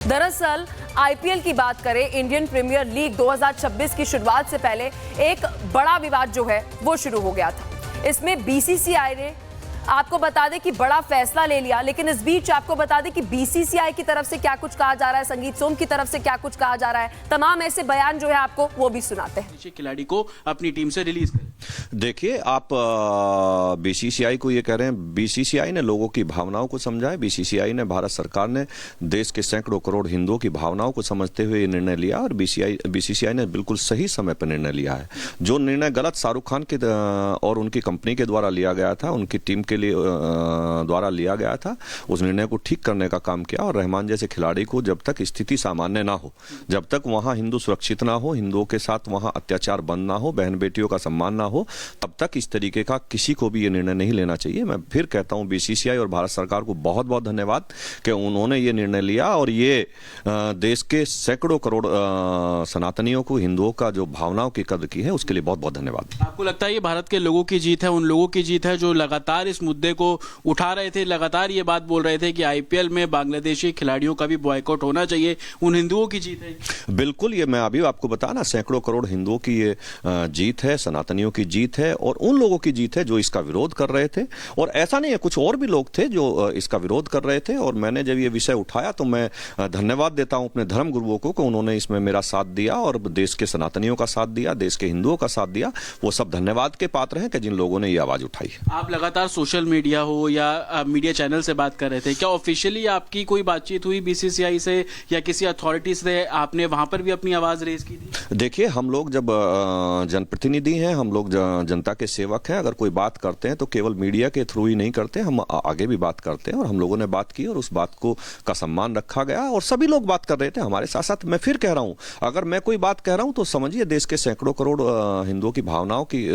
दरअसल आईपीएल की बात करें, इंडियन प्रीमियर लीग 2026 की शुरुआत से पहले एक बड़ा विवाद जो है वो शुरू हो गया था। इसमें बीसीसीआई ने आपको बता दें कि बड़ा फैसला ले लिया, लेकिन इस बीच आपको बता दें कि बीसीसीआई की तरफ से क्या कुछ कहा जा रहा है, संगीत सोम की तरफ से क्या कुछ कहा जा रहा है, तमाम ऐसे बयान जो है आपको वो भी सुनाते हैं। खिलाड़ी को अपनी टीम से रिलीज करें। देखिए, आप बीसीसीआई को ये कह रहे हैं, बीसीसीआई ने लोगों की भावनाओं को समझा है। बीसीसीआई ने, भारत सरकार ने देश के सैकड़ों करोड़ हिंदुओं की भावनाओं को समझते हुए ये निर्णय लिया और बीसीसीआई ने बिल्कुल सही समय पर निर्णय लिया है। जो निर्णय गलत शाहरुख खान के और उनकी कंपनी के द्वारा लिया गया था, उनकी टीम के लिए द्वारा लिया गया था, उस निर्णय को ठीक करने का काम किया। और रहमान जैसे खिलाड़ी को जब तक स्थिति सामान्य ना हो, जब तक वहां हिंदू सुरक्षित ना हो, हिंदुओं के साथ वहां अत्याचार बंद ना हो, बहन बेटियों का सम्मान ना हो, तब तक इस तरीके का किसी को भी ये निर्णय नहीं लेना चाहिए। मैं फिर कहता हूं, बीसीसीआई और भारत सरकार को बहुत बहुत धन्यवाद कि उन्होंने ये निर्णय लिया और ये देश के सैकड़ों करोड़ सनातनियों को, हिंदुओं का जो भावनाओं की कद्र की है, उसके लिए बहुत बहुत धन्यवाद। आपको लगता है ये भारत के लोगों की जीत है, उन लोगों की जीत है जो लगातार इस मुद्दे को उठा रहे थे, लगातार ये बात बोल रहे थे कि आईपीएल में बांग्लादेशी खिलाड़ियों का भी बॉयकॉट होना चाहिए, उन हिंदुओं की जीत है? बिल्कुल, ये मैं अभी आपको बताया ना, सैकड़ों करोड़ हिंदुओं की ये जीत है, सनातनियों की जीत है और उन लोगों की जीत है जो इसका विरोध कर रहे थे। और ऐसा नहीं है, कुछ और भी लोग थे जो इसका विरोध कर रहे थे। और मैंने जब ये विषय उठाया तो मैं धन्यवाद देता हूं अपने धर्म गुरुओं को कि उन्होंने इसमें मेरा साथ दिया और देश के सनातनियों का साथ दिया, देश के हिंदुओं का साथ दिया। वो सब धन्यवाद के पात्र हैं कि जिन लोगों ने ये आवाज उठाई। आप लगातार सोशल मीडिया हो या मीडिया चैनल से बात कर रहे थे, क्या ऑफिशियली आपकी कोई बातचीत हुई बीसीसीआई से या किसी अथॉरिटी से? आपने वहां पर भी अपनी आवाज रेज की थी? देखिए, हम लोग जब जनप्रतिनिधि हैं, हम लोग जनता के सेवक हैं, अगर कोई बात करते हैं तो केवल मीडिया के थ्रू ही नहीं करते, हम आगे भी बात करते हैं। और हम लोगों ने बात की और उस बात को का सम्मान रखा गया और सभी लोग बात कर रहे थे हमारे साथ साथ। मैं फिर कह रहा हूं, अगर मैं कोई बात कह रहा हूं तो समझिए देश के सैकड़ों करोड़ हिंदुओं की भावनाओं की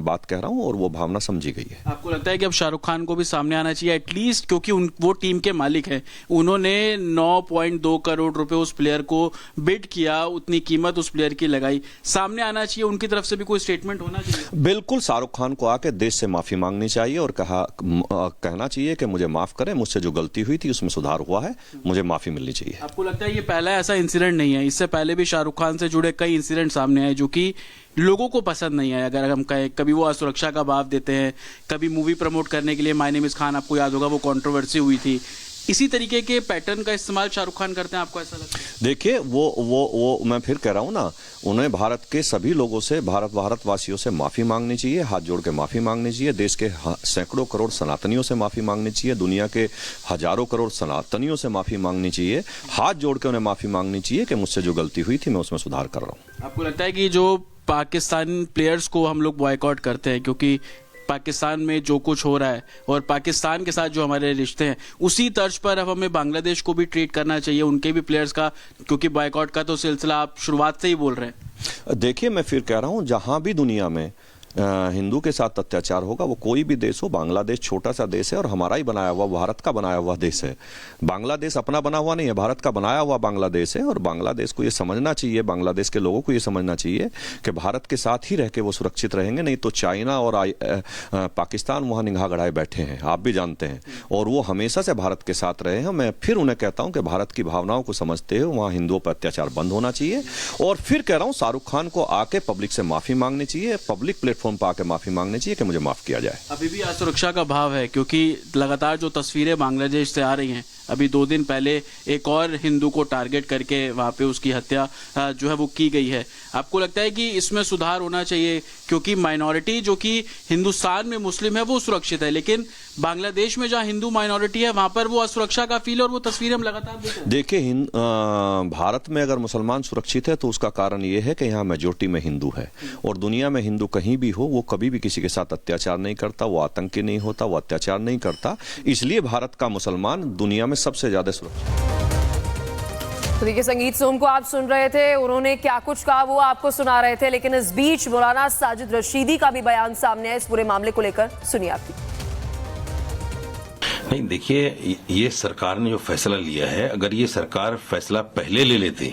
बात कह रहा हूं और वो भावना समझी गई है। आपको लगता है कि अब शाहरुख खान को भी सामने आना चाहिए एटलीस्ट, क्योंकि वो टीम के मालिक हैं, उन्होंने 9.2 करोड़ रुपए उस प्लेयर को बिड किया, उतनी कीमत उस प्लेयर की लगाई, सामने आना चाहिए, उनकी तरफ से भी कोई स्टेटमेंट होना चाहिए? बिल्कुल, शाहरुख खान को आके देश से माफी मांगनी चाहिए और कहना चाहिए कि मुझे माफ करें, मुझसे जो गलती हुई थी उसमें सुधार हुआ है, मुझे माफी मिलनी चाहिए। आपको लगता है ये पहला ऐसा इंसिडेंट नहीं है? इससे पहले भी शाहरुख खान से जुड़े कई इंसिडेंट सामने आए जो कि लोगों को पसंद नहीं आया। अगर हम कहें, कभी वो असुरक्षा का भाव देते हैं, कभी मूवी प्रमोट करने के लिए माय नेम इज खान, आपको याद होगा वो कंट्रोवर्सी हुई थी। इसी तरीके के पैटर्न का इस्तेमाल शाहरुख खान करते हैं, आपको ऐसा लगता है? देखिए, वो मैं फिर कह रहा हूं ना, उन्हें भारत के सभी लोगों से, भारतवासियों से माफी मांगनी चाहिए, हाथ जोड़ के माफी मांगनी चाहिए, देश के सैकड़ों करोड़ सनातनियों से माफी मांगनी चाहिए, दुनिया के हजारों करोड़ सनातनियों से माफी मांगनी चाहिए, हाथ जोड़ के उन्हें माफी मांगनी चाहिए कि मुझसे जो गलती हुई थी मैं उसमें सुधार कर रहा हूं। आपको लगता है कि जो पाकिस्तान प्लेयर्स को हम लोग बॉयकॉट करते हैं क्योंकि पाकिस्तान में जो कुछ हो रहा है और पाकिस्तान के साथ जो हमारे रिश्ते हैं, उसी तर्ज पर अब हमें बांग्लादेश को भी ट्रीट करना चाहिए, उनके भी प्लेयर्स का, क्योंकि बॉयकॉट का तो सिलसिला आप शुरुआत से ही बोल रहे हैं? देखिए, मैं फिर कह रहा हूं, जहां भी दुनिया में हिंदू के साथ अत्याचार होगा, वो कोई भी देश हो, बांग्लादेश छोटा सा देश है और हमारा ही बनाया हुआ, भारत का बनाया हुआ देश है। बांग्लादेश अपना बना हुआ नहीं है, भारत का बनाया हुआ बांग्लादेश है। और बांग्लादेश को ये समझना चाहिए, बांग्लादेश के लोगों को ये समझना चाहिए कि भारत के साथ ही रह के वो सुरक्षित रहेंगे, नहीं तो चाइना और पाकिस्तान वहाँ निगाह गड़ाए बैठे हैं, आप भी जानते हैं, और वो हमेशा से भारत के साथ रहे हैं। मैं फिर उन्हें कहता हूँ कि भारत की भावनाओं को समझते हुए वहाँ हिंदुओं पर अत्याचार बंद होना चाहिए। और फिर कह रहा हूँ, शाहरुख खान को आके पब्लिक से माफी मांगनी चाहिए, पब्लिक प्लेटफॉर्म पर आके माफी मांगनी चाहिए कि मुझे माफ किया जाए। अभी भी असुरक्षा का भाव है क्योंकि लगातार जो तस्वीरें बांग्लादेश से आ रही हैं, अभी 2 दिन पहले एक और हिंदू को टारगेट करके वहां पे उसकी हत्या जो है वो की गई है। आपको लगता है कि इसमें सुधार होना चाहिए? क्योंकि माइनॉरिटी जो कि हिंदुस्तान में मुस्लिम है वो सुरक्षित है, लेकिन बांग्लादेश में जहां हिंदू माइनॉरिटी है वहां पर वो असुरक्षा का फील, और वो तस्वीरें हम लगातार देख रहे हैं। देखिए, भारत में अगर मुसलमान सुरक्षित है तो उसका कारण ये है कि यहाँ मेजोरिटी में हिंदू है। और दुनिया में हिंदू कहीं भी हो, वो कभी भी किसी के साथ अत्याचार नहीं करता, वो आतंकी नहीं होता, वो अत्याचार नहीं करता। इसलिए भारत का मुसलमान दुनिया में सबसे ज्यादा सुरक्षित। तो देखिए, संगीत सोम को आप सुन रहे थे, उन्होंने क्या कुछ कहा वो आपको सुना रहे थे, लेकिन इस बीच मौलाना साजिद रशीदी का भी बयान सामने आया इस पूरे मामले को लेकर। सुनिए आपकी। नहीं, देखिए, ये सरकार ने जो फैसला लिया है, अगर ये सरकार फैसला पहले ले लेती,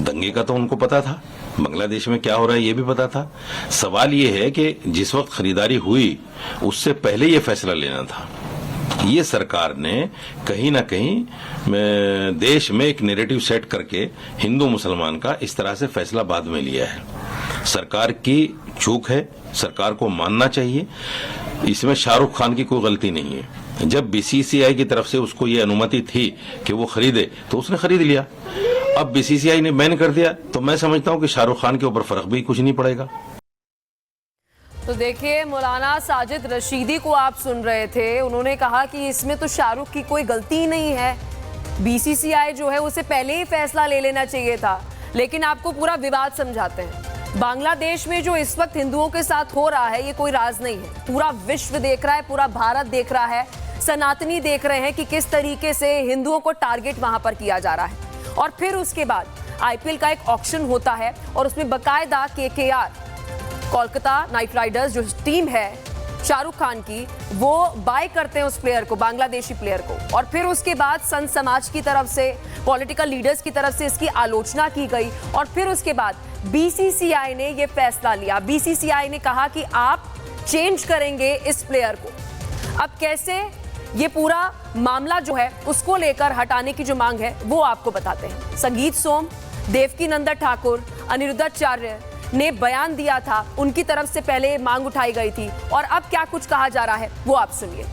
दंगे का तो उनको पता था, बांग्लादेश में क्या हो रहा है ये भी पता था। सवाल ये है कि जिस वक्त खरीदारी हुई उससे पहले ये फैसला लेना था। ये सरकार ने कहीं ना कहीं देश में एक नैरेटिव सेट करके हिंदू मुसलमान का इस तरह से फैसला बाद में लिया है। सरकार की चूक है, सरकार को मानना चाहिए। इसमें शाहरुख खान की कोई गलती नहीं है। जब बीसीसीआई की तरफ से उसको ये अनुमति थी कि वो खरीदे तो उसने खरीद लिया। अब बीसीसीआई ने बैन कर दिया तो मैं समझता हूं कि शाहरुख खान के ऊपर फर्क भी कुछ नहीं पड़ेगा। तो देखिए, मौलाना साजिद रशीदी को आप सुन रहे थे, उन्होंने कहा कि इसमें तो शाहरुख की कोई गलती ही नहीं है, बीसीसीआई जो है उसे पहले ही फैसला ले लेना चाहिए था। लेकिन आपको पूरा विवाद समझाते हैं। बांग्लादेश में जो इस वक्त हिंदुओं के साथ हो रहा है ये कोई राज नहीं है, पूरा विश्व देख रहा है, पूरा भारत देख रहा है, सनातनी देख रहे हैं कि किस तरीके से हिंदुओं को टारगेट वहां पर किया जा रहा है। और फिर उसके बाद आईपीएल का एक ऑक्शन होता है और उसमें बकायदा केकेआर, कोलकाता नाइट राइडर्स जो टीम है शाहरुख खान की, वो बाय करते हैं उस प्लेयर को, बांग्लादेशी प्लेयर को। और फिर उसके बाद संत समाज की तरफ से, पॉलिटिकल लीडर्स की तरफ से इसकी आलोचना की गई और फिर उसके बाद बीसीसीआई ने ये फैसला लिया। बीसीसीआई ने कहा कि आप चेंज करेंगे इस प्लेयर को। अब कैसे ये पूरा मामला जो है उसको लेकर हटाने की जो मांग है वो आपको बताते हैं। संगीत सोम, देवकीनंदन ठाकुर, अनिरुद्धाचार्य ने बयान दिया था, उनकी तरफ से पहले मांग उठाई गई थी और अब क्या कुछ कहा जा रहा है वो आप सुनिए।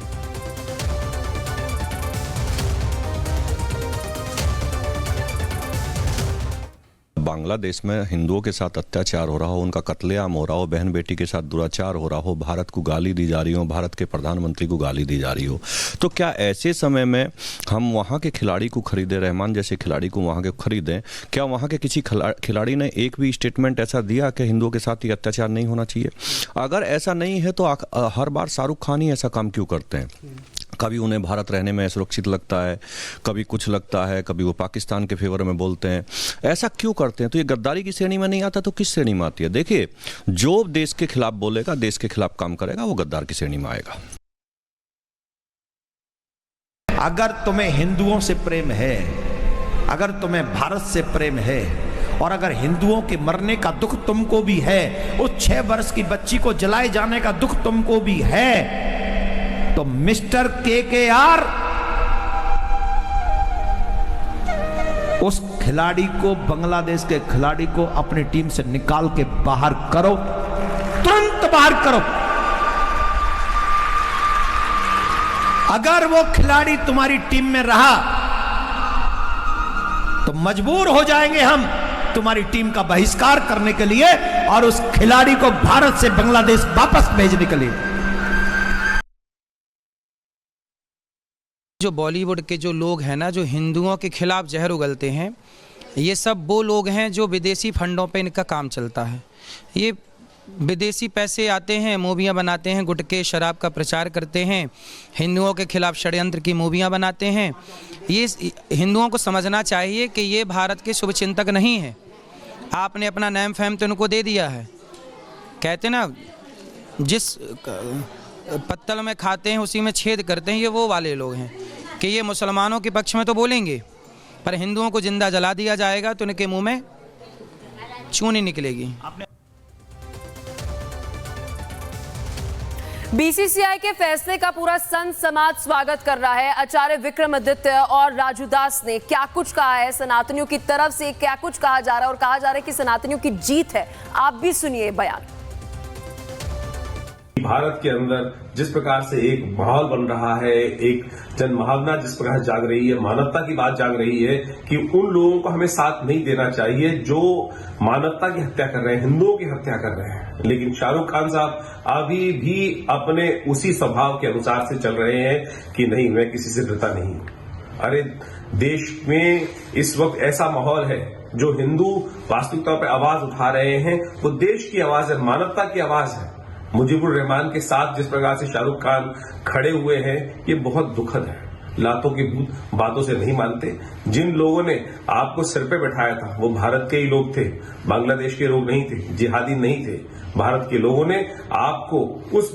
बांग्लादेश में हिंदुओं के साथ अत्याचार हो रहा हो, उनका कत्लेआम हो रहा हो, बहन बेटी के साथ दुराचार हो रहा हो, भारत को गाली दी जा रही हो, भारत के प्रधानमंत्री को गाली दी जा रही हो, तो क्या ऐसे समय में हम वहाँ के खिलाड़ी को खरीदें, रहमान जैसे खिलाड़ी को वहाँ के खरीदें? क्या वहाँ के किसी खिलाड़ी ने एक भी स्टेटमेंट ऐसा दिया कि हिंदुओं के साथ ये अत्याचार नहीं होना चाहिए? अगर ऐसा नहीं है तो हर बार शाहरुख खान ही ऐसा काम क्यों करते हैं? कभी उन्हें भारत रहने में सुरक्षित लगता है, कभी कुछ लगता है, कभी वो पाकिस्तान के फेवर में बोलते हैं। ऐसा क्यों करते हैं? तो ये गद्दारी की श्रेणी में नहीं आता तो किस श्रेणी में आती है? देखिए, जो देश के खिलाफ बोलेगा, देश के खिलाफ काम करेगा, वो गद्दार की श्रेणी में आएगा। अगर तुम्हें हिंदुओं से प्रेम है, अगर तुम्हें भारत से प्रेम है और अगर हिंदुओं के मरने का दुख तुमको भी है, उस 6 वर्ष की बच्ची को जलाए जाने का दुख तुमको भी है, तो मिस्टर केकेआर उस खिलाड़ी को, बांग्लादेश के खिलाड़ी को अपनी टीम से निकाल के बाहर करो, तुरंत बाहर करो। अगर वो खिलाड़ी तुम्हारी टीम में रहा तो मजबूर हो जाएंगे हम तुम्हारी टीम का बहिष्कार करने के लिए और उस खिलाड़ी को भारत से बांग्लादेश वापस भेजने के लिए। जो बॉलीवुड के जो लोग हैं ना, जो हिंदुओं के खिलाफ जहर उगलते हैं, ये सब वो लोग हैं जो विदेशी फंडों पे इनका काम चलता है। ये विदेशी पैसे आते हैं, मूवियाँ बनाते हैं, गुटके शराब का प्रचार करते हैं, हिंदुओं के खिलाफ षड्यंत्र की मूवियाँ बनाते हैं। ये हिंदुओं को समझना चाहिए कि ये भारत के शुभचिंतक नहीं है। आपने अपना नेम फेम तो इनको दे दिया है। कहते ना, जिस पत्तल में खाते हैं उसी में छेद करते हैं, ये वो वाले लोग हैं कि ये मुसलमानों के पक्ष में तो बोलेंगे पर हिंदुओं को जिंदा जला दिया जाएगा तो इनके मुंह में चूनी निकलेगी। बीसीसीआई के फैसले का पूरा संत समाज स्वागत कर रहा है। आचार्य विक्रमादित्य और राजू दास ने क्या कुछ कहा है, सनातनियों की तरफ से क्या कुछ कहा जा रहा है और कहा जा रहा है कि सनातनियों की जीत है। आप भी सुनिए बयान। भारत के अंदर जिस प्रकार से एक माहौल बन रहा है, एक जनभावना जिस प्रकार जाग रही है, मानवता की बात जाग रही है कि उन लोगों को हमें साथ नहीं देना चाहिए जो मानवता की हत्या कर रहे हैं, हिंदुओं की हत्या कर रहे हैं। लेकिन शाहरुख खान साहब अभी भी अपने उसी स्वभाव के अनुसार से चल रहे हैं कि नहीं, मैं किसी से डरता नहीं। अरे देश में इस वक्त ऐसा माहौल है, जो हिंदू वास्तविकता पर आवाज उठा रहे हैं, वो देश की आवाज है, मानवता की आवाज है। मुजीबुर रहमान के साथ जिस प्रकार से शाहरुख खान खड़े हुए हैं, ये बहुत दुखद है। लातों की बातों से नहीं मानते। जिन लोगों ने आपको सिर पे बैठाया था वो भारत के ही लोग थे, बांग्लादेश के लोग नहीं थे, जिहादी नहीं थे। भारत के लोगों ने आपको उस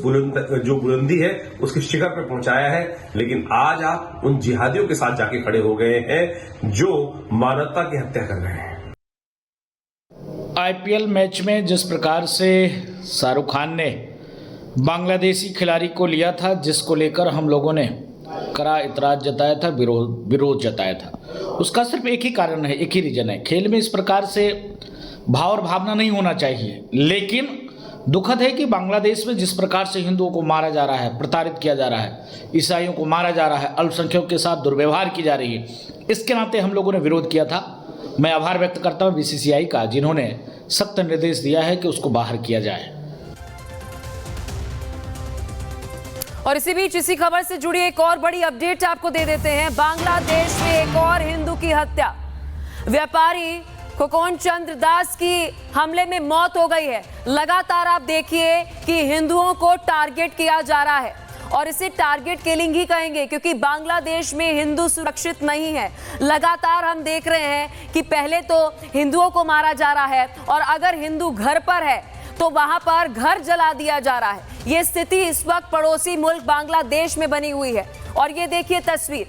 जो बुलंदी है उसके शिखर पे पहुंचाया है। लेकिन आज आप उन जिहादियों के साथ जाके खड़े हो गए हैं जो मानवता की हत्या कर रहे हैं। आईपीएल मैच में जिस प्रकार से शाहरुख खान ने बांग्लादेशी खिलाड़ी को लिया था, जिसको लेकर हम लोगों ने कड़ा इतराज जताया था, विरोध जताया था। उसका सिर्फ एक ही कारण है, एक ही रीजन है। खेल में इस प्रकार से भाव और भावना नहीं होना चाहिए, लेकिन दुखद है कि बांग्लादेश में जिस प्रकार से हिंदुओं को मारा जा रहा है, प्रताड़ित किया जा रहा है, ईसाइयों को मारा जा रहा है, अल्पसंख्यकों के साथ दुर्व्यवहार की जा रही है, इसके नाते हम लोगों ने विरोध किया था। मैं आभार व्यक्त करता हूं बीसीसीआई का, जिन्होंने सख्त निर्देश दिया है कि उसको बाहर किया जाए। और इसी बीच इसी खबर से जुड़ी एक और बड़ी अपडेट आपको दे देते हैं। बांग्लादेश में एक और हिंदू की हत्या, व्यापारी खोकोन चंद्र दास की हमले में मौत हो गई है। लगातार आप देखिए कि हिंदुओं को टारगेट किया जा रहा है और इसे टारगेट किलिंग ही कहेंगे, क्योंकि बांग्लादेश में हिंदू सुरक्षित नहीं है। लगातार हम देख रहे हैं कि पहले तो हिंदुओं को मारा जा रहा है और अगर हिंदू घर पर है तो वहां पर घर जला दिया जा रहा है। ये स्थिति इस वक्त पड़ोसी मुल्क बांग्लादेश में बनी हुई है और ये देखिए तस्वीर,